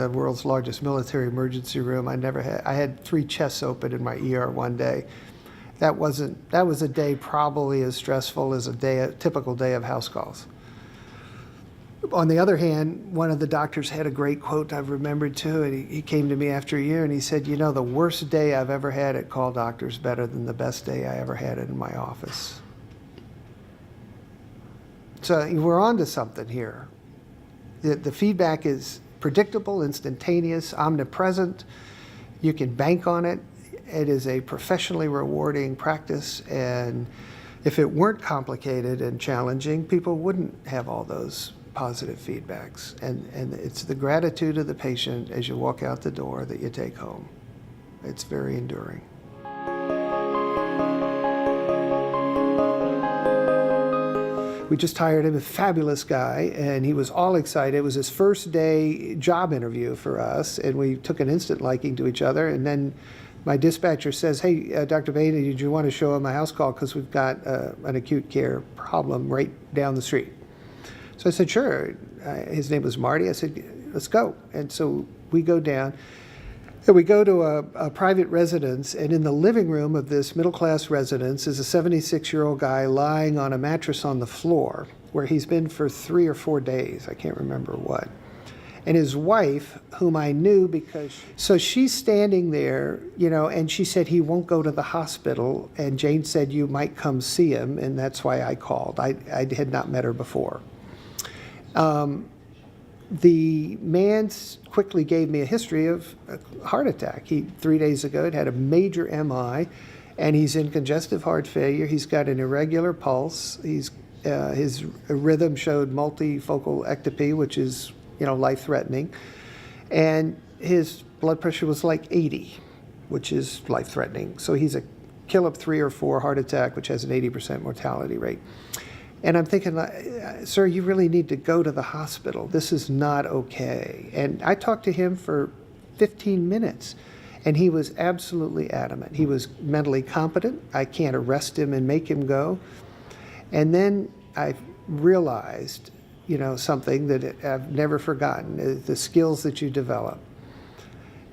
the world's largest military emergency room. I had 3 chests open in my ER one day. That was a day probably as stressful as a typical day of house calls. On the other hand, one of the doctors had a great quote I've remembered too, and he came to me after a year and he said, you know, the worst day I've ever had at Call Doctor is better than the best day I ever had in my office. So we're on to something here. The feedback is predictable, instantaneous, omnipresent. You can bank on it. It is a professionally rewarding practice, and if it weren't complicated and challenging, people wouldn't have all those positive feedbacks. And it's the gratitude of the patient as you walk out the door that you take home. It's very enduring. We just hired him, a fabulous guy, and he was all excited. It was his first day job interview for us, and we took an instant liking to each other. And then my dispatcher says, hey, Dr. Bayne, did you want to show him a house call? Because we've got an acute care problem right down the street. So I said, sure. His name was Marty. I said, let's go. And so we go down. And we go to a private residence, and in the living room of this middle-class residence is a 76-year-old guy lying on a mattress on the floor where he's been for 3 or 4 days. I can't remember what. And his wife, whom I knew so she's standing there, you know, and she said he won't go to the hospital, and Jane said you might come see him, and that's why I called. I had not met her before. The man quickly gave me a history of a heart attack. 3 days ago, had a major MI, and he's in congestive heart failure. He's got an irregular pulse. His rhythm showed multifocal ectopy, which is, you know, life-threatening. And his blood pressure was like 80, which is life-threatening. So he's a kill-up 3 or 4 heart attack, which has an 80% mortality rate. And I'm thinking, sir, you really need to go to the hospital. This is not okay. And I talked to him for 15 minutes, and he was absolutely adamant. He was mentally competent. I can't arrest him and make him go. And then I realized, you know, something that I've never forgotten, the skills that you develop.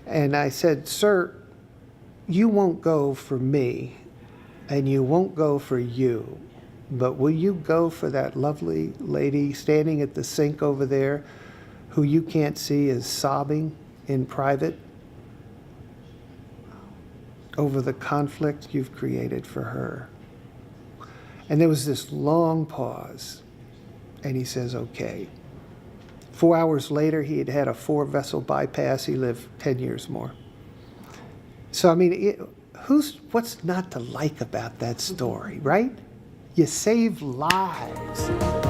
And I said, sir, you won't go for me, and you won't go for you. But will you go for that lovely lady standing at the sink over there who you can't see is sobbing in private over the conflict you've created for her? And there was this long pause, and he says, okay. 4 hours later, he had had a 4-vessel bypass. He lived 10 years more. So, I mean, what's not to like about that story, right? You save lives.